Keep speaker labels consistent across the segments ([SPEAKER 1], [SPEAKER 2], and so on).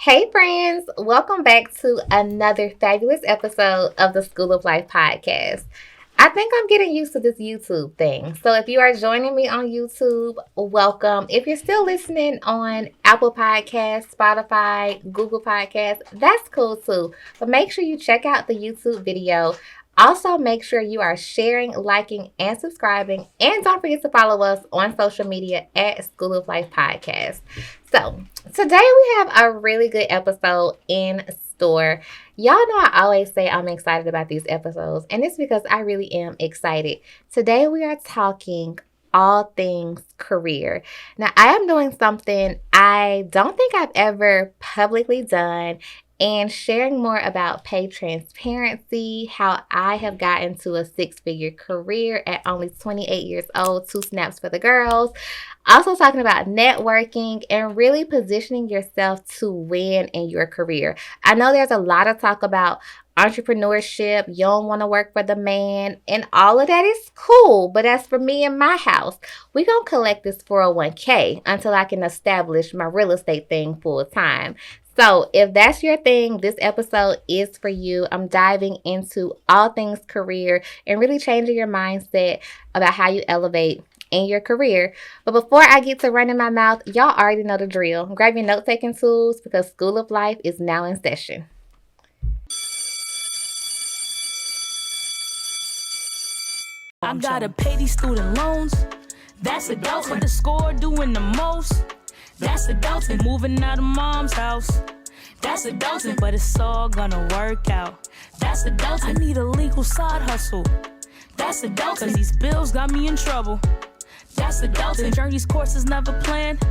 [SPEAKER 1] Hey, friends, welcome back to another fabulous episode of the School of Life podcast. I think I'm getting used to this YouTube thing. So, if you are joining me on YouTube, welcome. If you're still listening on Apple Podcasts, Spotify, Google Podcasts, that's cool too. But make sure you check out the YouTube video. Also, make sure you are sharing, liking, and subscribing. And don't forget to follow us on social media at School of Life Podcast. So, today we have a really good episode in store. Y'all know I always say I'm excited about these episodes, and it's because I really am excited. Today we are talking all things career. Now, I am doing something I don't think I've ever publicly done, and sharing more about pay transparency, how I have gotten to a six-figure career at only 28 years old, 2 snaps for the girls. Also talking about networking and really positioning yourself to win in your career. I know there's a lot of talk about entrepreneurship. You don't want to work for the man, and all of that is cool. But as for me and my house, we gonna collect this 401k until I can establish my real estate thing full time. So, if that's your thing, this episode is for you. I'm diving into all things career and really changing your mindset about how you elevate in your career. But before I get to running my mouth, y'all already know the drill. Grab your note-taking tools because School of Life is now in session.
[SPEAKER 2] I gotta pay these student loans. That's adults with the score doing the most. That's adulting, moving out of mom's house. That's adulting, but it's all gonna work out. That's adulting, I need a legal side hustle. That's adulting, cause these bills got me in trouble. That's adulting, journey's course is never planned.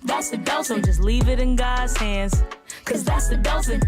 [SPEAKER 2] That's adulting, just leave it in God's hands. Cause that's adulting.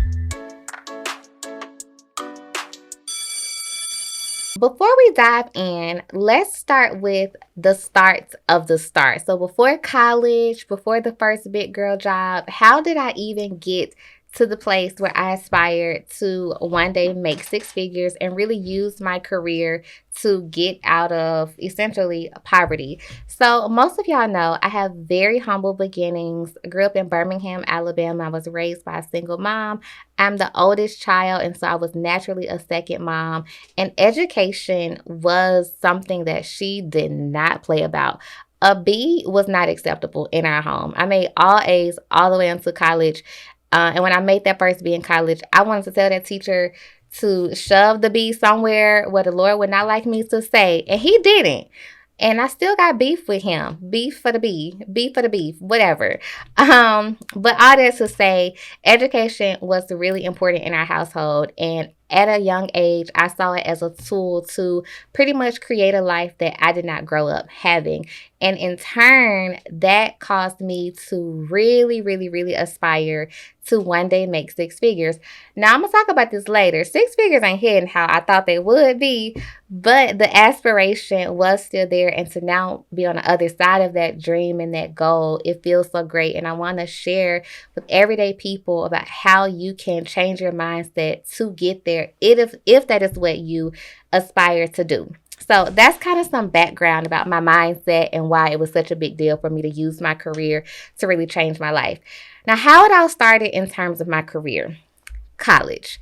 [SPEAKER 1] Before we dive in, let's start with the start of the start. So before college, before the first big girl job, how did I even get to the place where I aspired to one day make six figures and really use my career to get out of essentially poverty? So most of y'all know I have very humble beginnings. I grew up in Birmingham, Alabama. I was raised by a single mom. I'm the oldest child, and so I was naturally a second mom. And education was something that she did not play about. A B was not acceptable in our home. I made all A's all the way into college. And when I made that first B in college, I wanted to tell that teacher to shove the B somewhere where the Lord would not like me to say. And he didn't. And I still got beef with him. Beef for the beef for the beef, whatever. But all that to say, education was really important in our household. And at a young age, I saw it as a tool to pretty much create a life that I did not grow up having. And in turn, that caused me to really, really, really aspire to one day make six figures. Now, I'm going to talk about this later. Six figures ain't hitting how I thought they would be, but the aspiration was still there. And to now be on the other side of that dream and that goal, it feels so great. And I want to share with everyday people about how you can change your mindset to get there if that is what you aspire to do. So that's kind of some background about my mindset and why it was such a big deal for me to use my career to really change my life. Now, how it all started in terms of my career. College.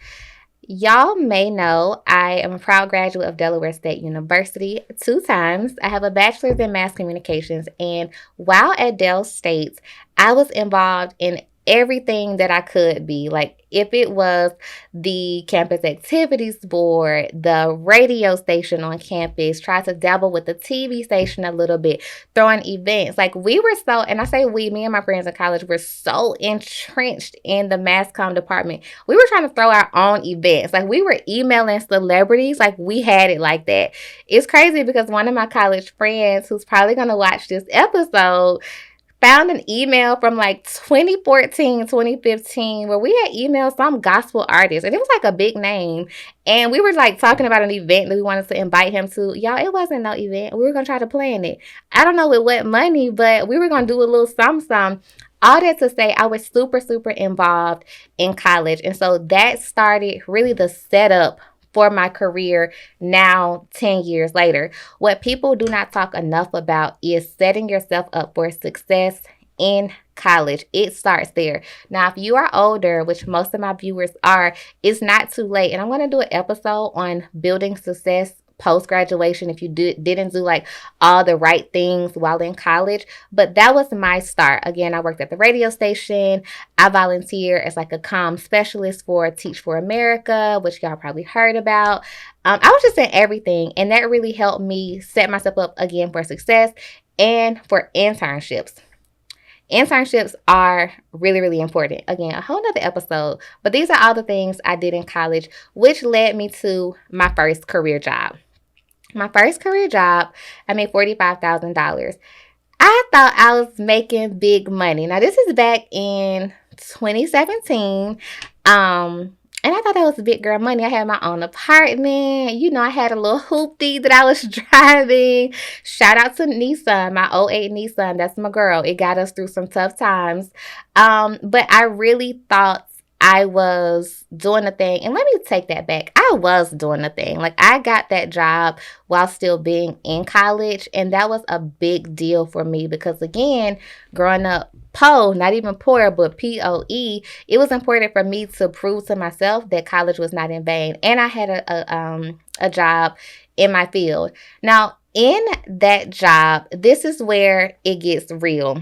[SPEAKER 1] Y'all may know I am a proud graduate of Delaware State University 2 times. I have a bachelor's in mass communications, and while at Del State, I was involved in everything that I could be. Like, if it was the campus activities board, the radio station on campus, tried to dabble with the TV station a little bit, throwing events. Like, we were so, and I say we, me and my friends in college were so entrenched in the mass comm department. We were trying to throw our own events. Like, we were emailing celebrities. Like, we had it like that. It's crazy because one of my college friends, who's probably going to watch this episode, found an email from like 2014, 2015, where we had emailed some gospel artist, and it was like a big name. And we were like talking about an event that we wanted to invite him to. Y'all, it wasn't no event. We were going to try to plan it. I don't know with what money, but we were going to do a little something. All that to say, I was super, super involved in college. And so that started really the setup for my career now 10 years later. What people do not talk enough about is setting yourself up for success in college. It starts there. Now, if you are older, which most of my viewers are, it's not too late. And I'm going to do an episode on building success post graduation if you didn't do like all the right things while in college. But that was my start. Again, I worked at the radio station. I volunteered as like a comm specialist for Teach for America, which y'all probably heard about. I was just in everything, and that really helped me set myself up again for success and for internships. Internships are really, really important. Again, a whole nother episode, but these are all the things I did in college, which led me to my first career job. My first career job, I made $45,000. I thought I was making big money. Now, this is back in 2017. And I thought that was big girl money. I had my own apartment. You know, I had a little hoopty that I was driving. Shout out to Nissan, my '08 Nissan. That's my girl. It got us through some tough times. But I really thought I was doing the thing. And let me take that back. I was doing the thing. Like, I got that job while still being in college. And that was a big deal for me because, again, growing up poor, not even poor, but POE, it was important for me to prove to myself that college was not in vain. And I had a job in my field. Now, in that job, this is where it gets real.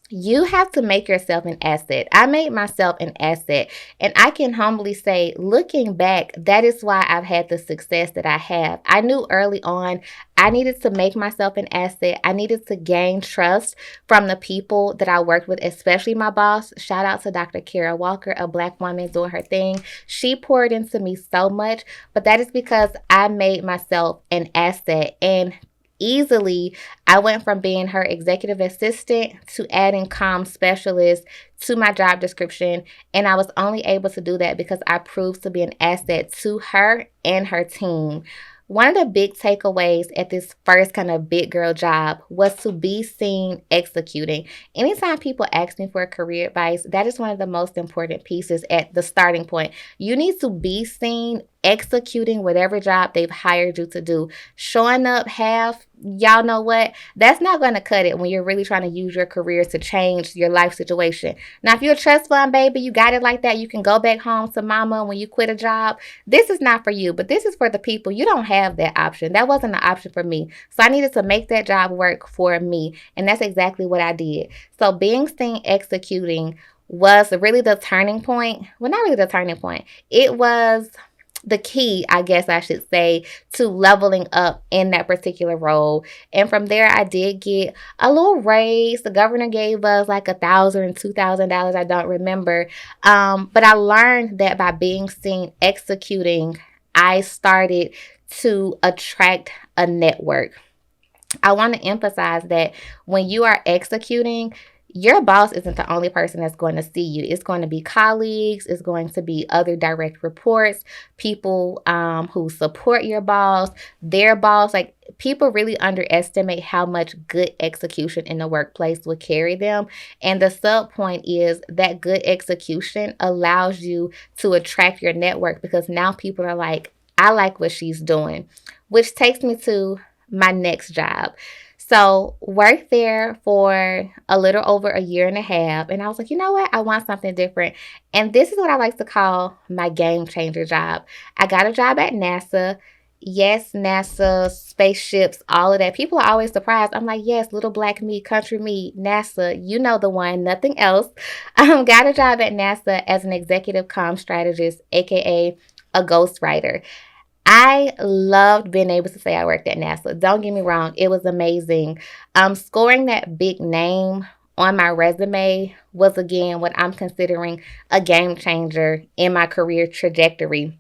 [SPEAKER 1] You have to make yourself an asset. I made myself an asset. And I can humbly say, looking back, that is why I've had the success that I have. I knew early on I needed to make myself an asset. I needed to gain trust from the people that I worked with, especially my boss. Shout out to Dr. Kara Walker, a Black woman doing her thing. She poured into me so much, but that is because I made myself an asset. And easily, I went from being her executive assistant to adding comm specialist to my job description. And I was only able to do that because I proved to be an asset to her and her team. One of the big takeaways at this first kind of big girl job was to be seen executing. Anytime people ask me for career advice, that is one of the most important pieces at the starting point. You need to be seen executing whatever job they've hired you to do. Showing up half, y'all know what? That's not going to cut it when you're really trying to use your career to change your life situation. Now, if you're a trust fund baby, you got it like that. You can go back home to mama when you quit a job. This is not for you, but this is for the people. You don't have that option. That wasn't an option for me. So I needed to make that job work for me. And that's exactly what I did. So being seen executing was really the turning point. Well, not really the turning point. It was the key, I guess I should say, to leveling up in that particular role. And from there, I did get a little raise. The governor gave us like $1,000, $2,000. I don't remember. But I learned that by being seen executing, I started to attract a network. I want to emphasize that when you are executing, your boss isn't the only person that's going to see you. It's going to be colleagues. It's going to be other direct reports, people who support your boss, their boss. Like, people really underestimate how much good execution in the workplace will carry them. And the sub point is that good execution allows you to attract your network because now people are like, I like what she's doing, which takes me to my next job. So worked there for a little over a year and a half. And I was like, you know what? I want something different. And this is what I like to call my game changer job. I got a job at NASA. Yes, NASA, spaceships, all of that. People are always surprised. I'm like, yes, little black me, country me, NASA, you know the one, nothing else. Got a job at NASA as an executive comm strategist, aka a ghostwriter. I loved being able to say I worked at NASA. Don't get me wrong. It was amazing. Scoring that big name on my resume was, again, what I'm considering a game changer in my career trajectory.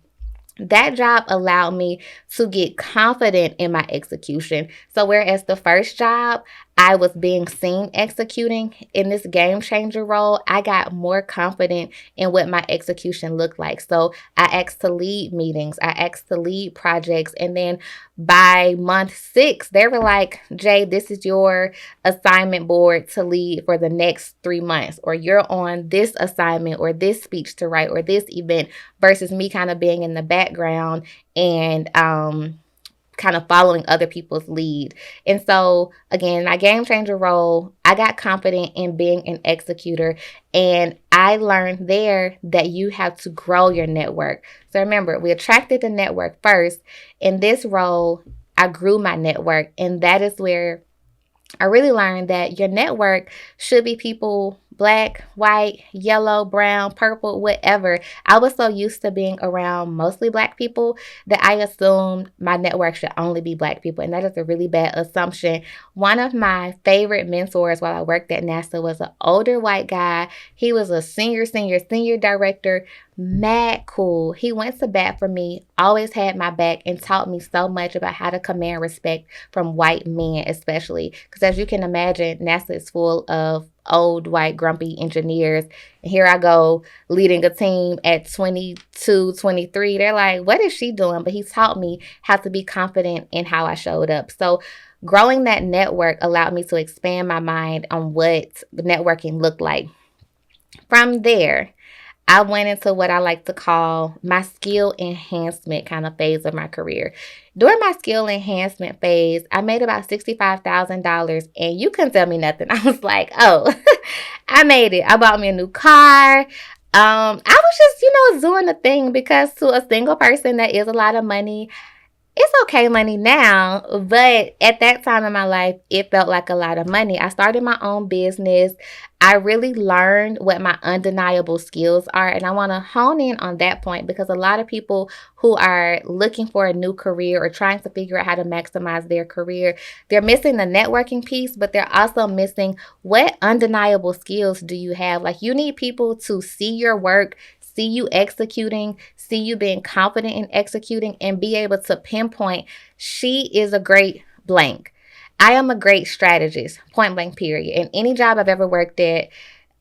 [SPEAKER 1] That job allowed me to get confident in my execution. So whereas the first job, I was being seen executing, in this game changer role, I got more confident in what my execution looked like. So I asked to lead meetings, I asked to lead projects, and then by month 6, they were like, Jay, this is your assignment board to lead for the next 3 months, or you're on this assignment or this speech to write or this event, versus me kind of being in the background and kind of following other people's lead. And so, again, my game changer role, I got confident in being an executor. And I learned there that you have to grow your network. So remember, we attracted the network first. In this role, I grew my network. And that is where I really learned that your network should be people black, white, yellow, brown, purple, whatever. I was so used to being around mostly black people that I assumed my network should only be black people. And that is a really bad assumption. One of my favorite mentors while I worked at NASA was an older white guy. He was a senior director, mad cool. He went to bat for me, always had my back, and taught me so much about how to command respect from white men, especially. Because as you can imagine, NASA is full of old, white, grumpy engineers. And here I go leading a team at 22, 23. They're like, what is she doing? But he taught me how to be confident in how I showed up. So growing that network allowed me to expand my mind on what networking looked like. From there, I went into what I like to call my skill enhancement kind of phase of my career. During my skill enhancement phase, I made about $65,000, and you couldn't tell me nothing. I was like, oh, I made it. I bought me a new car. I was just, doing the thing, because to a single person, that is a lot of money. It's okay money now, but at that time in my life, it felt like a lot of money. I started my own business. I really learned what my undeniable skills are, and I want to hone in on that point, because a lot of people who are looking for a new career or trying to figure out how to maximize their career, they're missing the networking piece, but they're also missing what undeniable skills do you have. Like, you need people to see your work, see you executing, see you being confident in executing, and be able to pinpoint, she is a great blank. I am a great strategist, point blank, period. In any job I've ever worked at,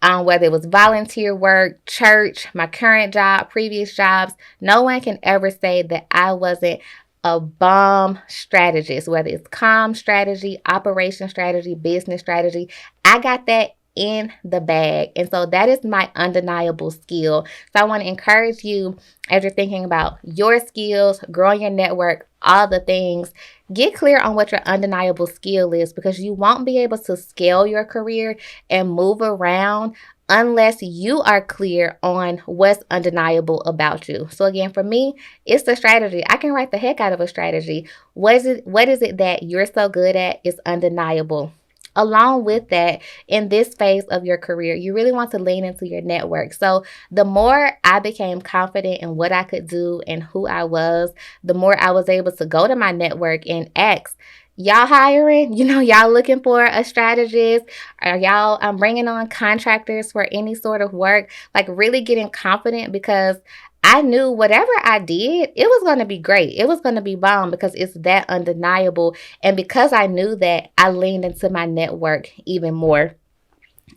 [SPEAKER 1] whether it was volunteer work, church, my current job, previous jobs, no one can ever say that I wasn't a bomb strategist, whether it's comm strategy, operation strategy, business strategy. I got that in the bag. And so that is my undeniable skill. So I want to encourage you, as you're thinking about your skills, growing your network, all the things, get clear on what your undeniable skill is, because you won't be able to scale your career and move around unless you are clear on what's undeniable about you. So again, for me, it's the strategy. I can write the heck out of a strategy. What is it that you're so good at is undeniable? Along with that, in this phase of your career, you really want to lean into your network. So the more I became confident in what I could do and who I was, the more I was able to go to my network and ask, y'all hiring? Y'all looking for a strategist? Are y'all bringing on contractors for any sort of work? Like, really getting confident, because I knew whatever I did, it was going to be great. It was going to be bomb, because it's that undeniable. And because I knew that, I leaned into my network even more.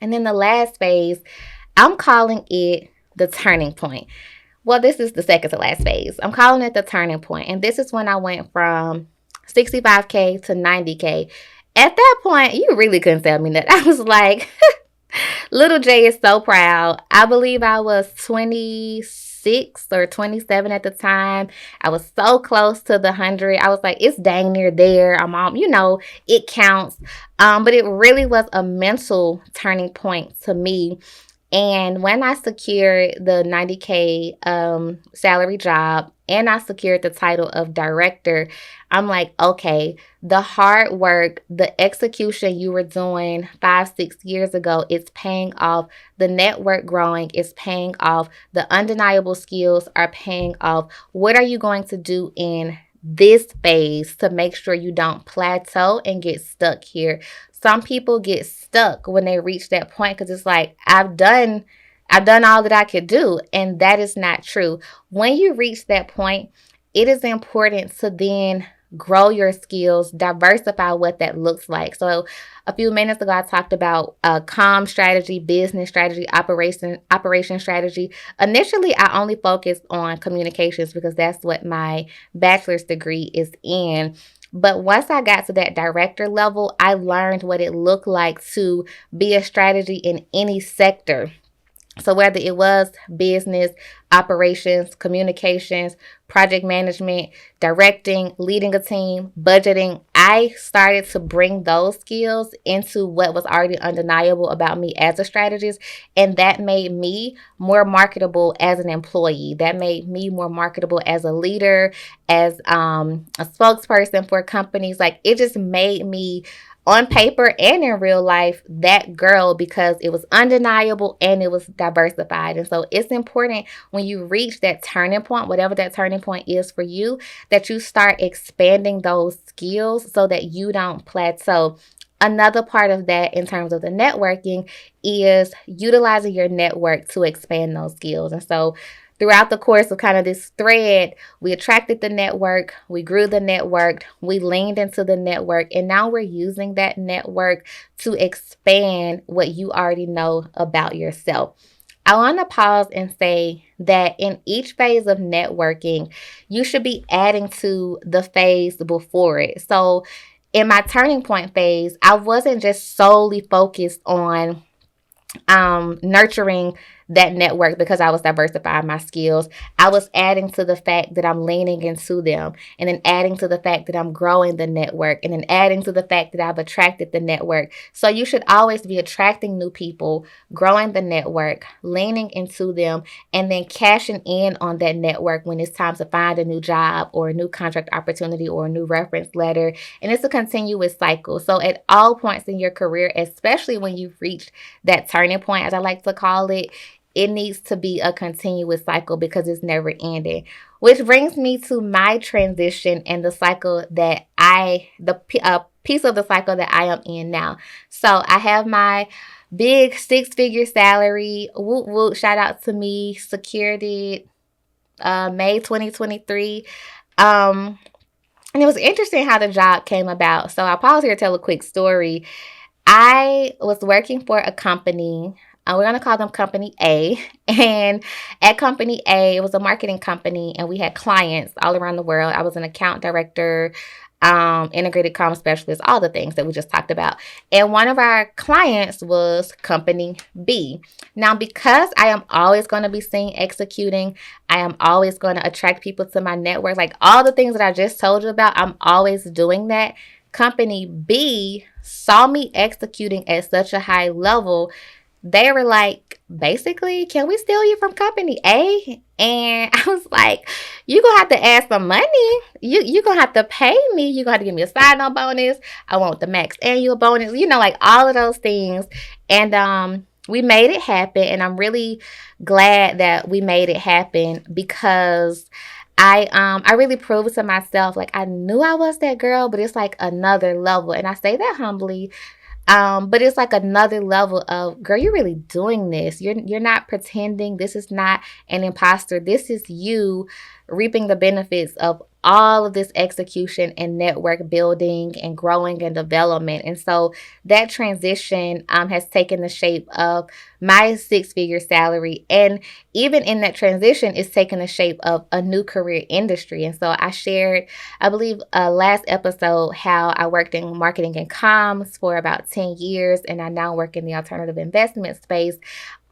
[SPEAKER 1] And then the last phase, I'm calling it the turning point. Well, this is the second to last phase. I'm calling it the turning point. And this is when I went from 65K to 90K. At that point, you really couldn't tell me that. I was like, little Jay is so proud. I believe I was 26 or 27 at the time. I was so close to the 100. I was like, it's dang near there. I'm all, it counts. But it really was a mental turning point to me. And when I secured the 90K salary job, and I secured the title of director, I'm like, okay, the hard work, the execution you were doing 5-6 years ago, it's paying off. The network growing is paying off. The undeniable skills are paying off. What are you going to do in this phase to make sure you don't plateau and get stuck here? Some people get stuck when they reach that point, because it's like, I've done all that I could do. And that is not true. When you reach that point, it is important to then grow your skills, diversify what that looks like. So a few minutes ago, I talked about comm strategy, business strategy, operation strategy. Initially, I only focused on communications, because that's what my bachelor's degree is in. But once I got to that director level, I learned what it looked like to be a strategy in any sector. So whether it was business, operations, communications, project management, directing, leading a team, budgeting, I started to bring those skills into what was already undeniable about me as a strategist. And that made me more marketable as an employee. That made me more marketable as a leader, as a spokesperson for companies. Like, it just made me, on paper and in real life, that girl, because it was undeniable and it was diversified. And so it's important when you reach that turning point, whatever that turning point is for you, that you start expanding those skills so that you don't plateau. Another part of that in terms of the networking is utilizing your network to expand those skills. And so throughout the course of kind of this thread, we attracted the network, we grew the network, we leaned into the network, and now we're using that network to expand what you already know about yourself. I want to pause and say that in each phase of networking, you should be adding to the phase before it. So in my turning point phase, I wasn't just solely focused on nurturing that network because I was diversifying my skills. I was adding to the fact that I'm leaning into them, and then adding to the fact that I'm growing the network, and then adding to the fact that I've attracted the network. So you should always be attracting new people, growing the network, leaning into them, and then cashing in on that network when it's time to find a new job or a new contract opportunity or a new reference letter. And it's a continuous cycle. So at all points in your career, especially when you've reached that turning point, as I like to call it, it needs to be a continuous cycle because it's never ending. Which brings me to my transition and the cycle that piece of the cycle that I am in now. So I have my big 6-figure salary. Woot woot! Shout out to me. Secured it May 2023. And it was interesting how the job came about. So I'll pause here to tell a quick story. I was working for a company. We're going to call them Company A. And at Company A, it was a marketing company, and we had clients all around the world. I was an account director, integrated comm specialist, all the things that we just talked about. And one of our clients was Company B. Now, because I am always going to be seen executing, I am always going to attract people to my network. Like all the things that I just told you about, I'm always doing that. Company B saw me executing at such a high level. They were like, basically, can we steal you from Company A? And I was like, you're going to have to add some money. You're going to have to pay me. You're going to have to give me a sign-on bonus. I want the max annual bonus, like all of those things. And we made it happen. And I'm really glad that we made it happen because I really proved to myself, like I knew I was that girl, but it's like another level. And I say that humbly. But it's like another level of, girl, you're really doing this. You're not pretending. This is not an imposter. This is you reaping the benefits of all of this execution and network building and growing and development. And so that transition has taken the shape of my 6-figure salary. And even in that transition, it's taken the shape of a new career industry. And so I shared, I believe, last episode, how I worked in marketing and comms for about 10 years, and I now work in the alternative investment space.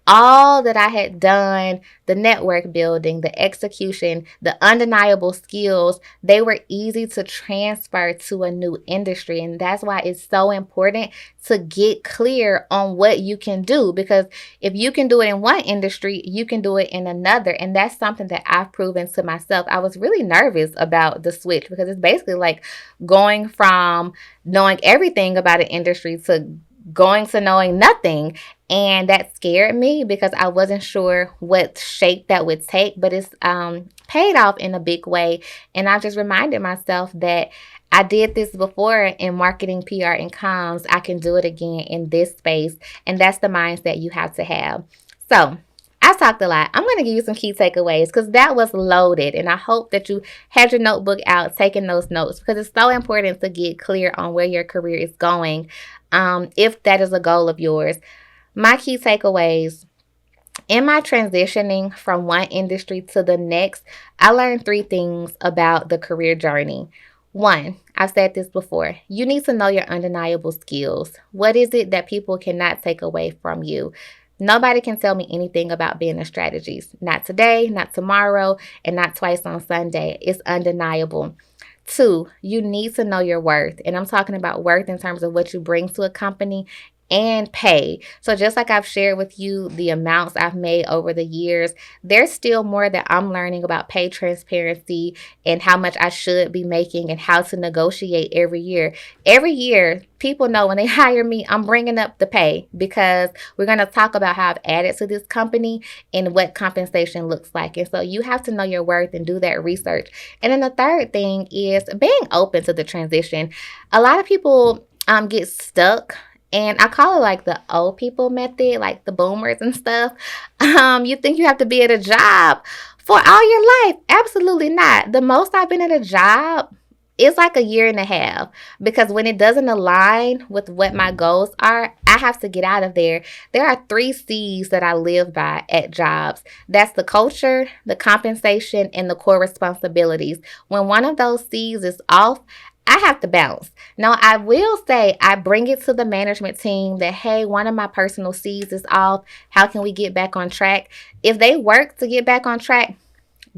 [SPEAKER 1] All that I had done, the network building, the execution, the undeniable skills, they were easy to transfer to a new industry. And that's why it's so important to get clear on what you can do. Because if you can do it in one industry, you can do it in another. And that's something that I've proven to myself. I was really nervous about the switch because it's basically like going from knowing everything about an industry to going to knowing nothing. And that scared me because I wasn't sure what shape that would take, but it's paid off in a big way. And I just reminded myself that I did this before in marketing, PR, and comms. I can do it again in this space. And that's the mindset you have to have. So I talked a lot. I'm going to give you some key takeaways because that was loaded. And I hope that you had your notebook out, taking those notes, because it's so important to get clear on where your career is going, if that is a goal of yours. My key takeaways: in my transitioning from one industry to the next, I learned 3 things about the career journey. 1, I've said this before, you need to know your undeniable skills. What is it that people cannot take away from you? Nobody can tell me anything about business strategies. Not today, not tomorrow, and not twice on Sunday. It's undeniable. Two, you need to know your worth. And I'm talking about worth in terms of what you bring to a company and pay. So just like I've shared with you the amounts I've made over the years, there's still more that I'm learning about pay transparency and how much I should be making and how to negotiate every year. Every year, people know when they hire me, I'm bringing up the pay because we're going to talk about how I've added to this company and what compensation looks like. And so you have to know your worth and do that research. And then the third thing is being open to the transition. A lot of people get stuck, and I call it like the old people method, like the boomers and stuff. You think you have to be at a job for all your life. Absolutely not. The most I've been at a job is like a year and a half, because when it doesn't align with what my goals are, I have to get out of there. There are 3 C's that I live by at jobs. That's the culture, the compensation, and the core responsibilities. When one of those C's is off, I have to bounce. Now, I will say I bring it to the management team that, hey, one of my personal C's is off. How can we get back on track? If they work to get back on track,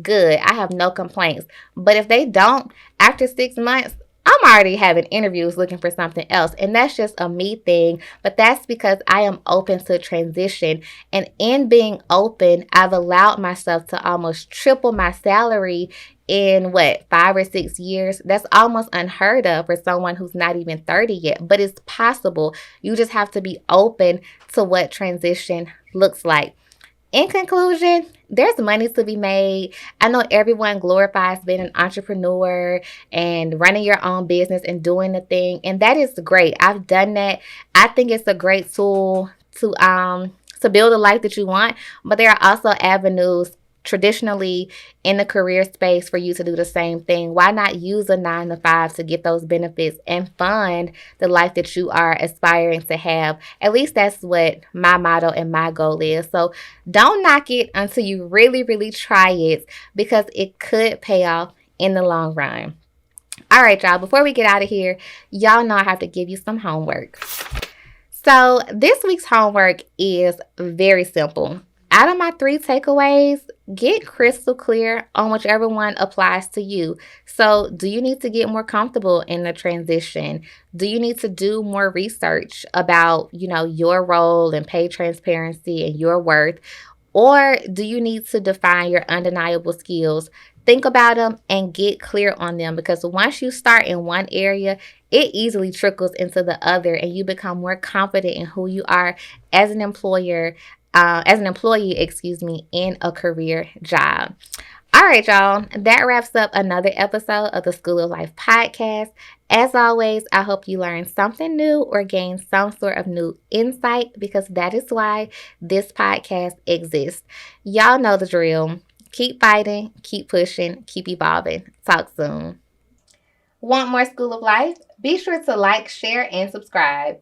[SPEAKER 1] good. I have no complaints. But if they don't, after 6 months, I'm already having interviews looking for something else. And that's just a me thing. But that's because I am open to transition. And in being open, I've allowed myself to almost triple my salary in 5 or 6 years. That's almost unheard of for someone who's not even 30 yet. But it's possible. You just have to be open to what transition looks like. In conclusion, there's money to be made. I know everyone glorifies being an entrepreneur and running your own business and doing the thing, and that is great. I've done that. I think it's a great tool to build a life that you want, but there are also avenues traditionally in the career space for you to do the same thing. Why not use a 9 to 5 to get those benefits and fund the life that you are aspiring to have? At least that's what my motto and my goal is. So don't knock it until you really, really try it, because it could pay off in the long run. All right, y'all, before we get out of here, y'all know I have to give you some homework. So this week's homework is very simple. Out of my 3 takeaways, get crystal clear on whichever one applies to you. So, do you need to get more comfortable in the transition? Do you need to do more research about, your role and pay transparency and your worth? Or do you need to define your undeniable skills? Think about them and get clear on them, because once you start in one area, it easily trickles into the other and you become more confident in who you are as an employee, in a career job. All right, y'all. That wraps up another episode of the School of Life podcast. As always, I hope you learned something new or gained some sort of new insight, because that is why this podcast exists. Y'all know the drill. Keep fighting, keep pushing, keep evolving. Talk soon. Want more School of Life? Be sure to like, share, and subscribe.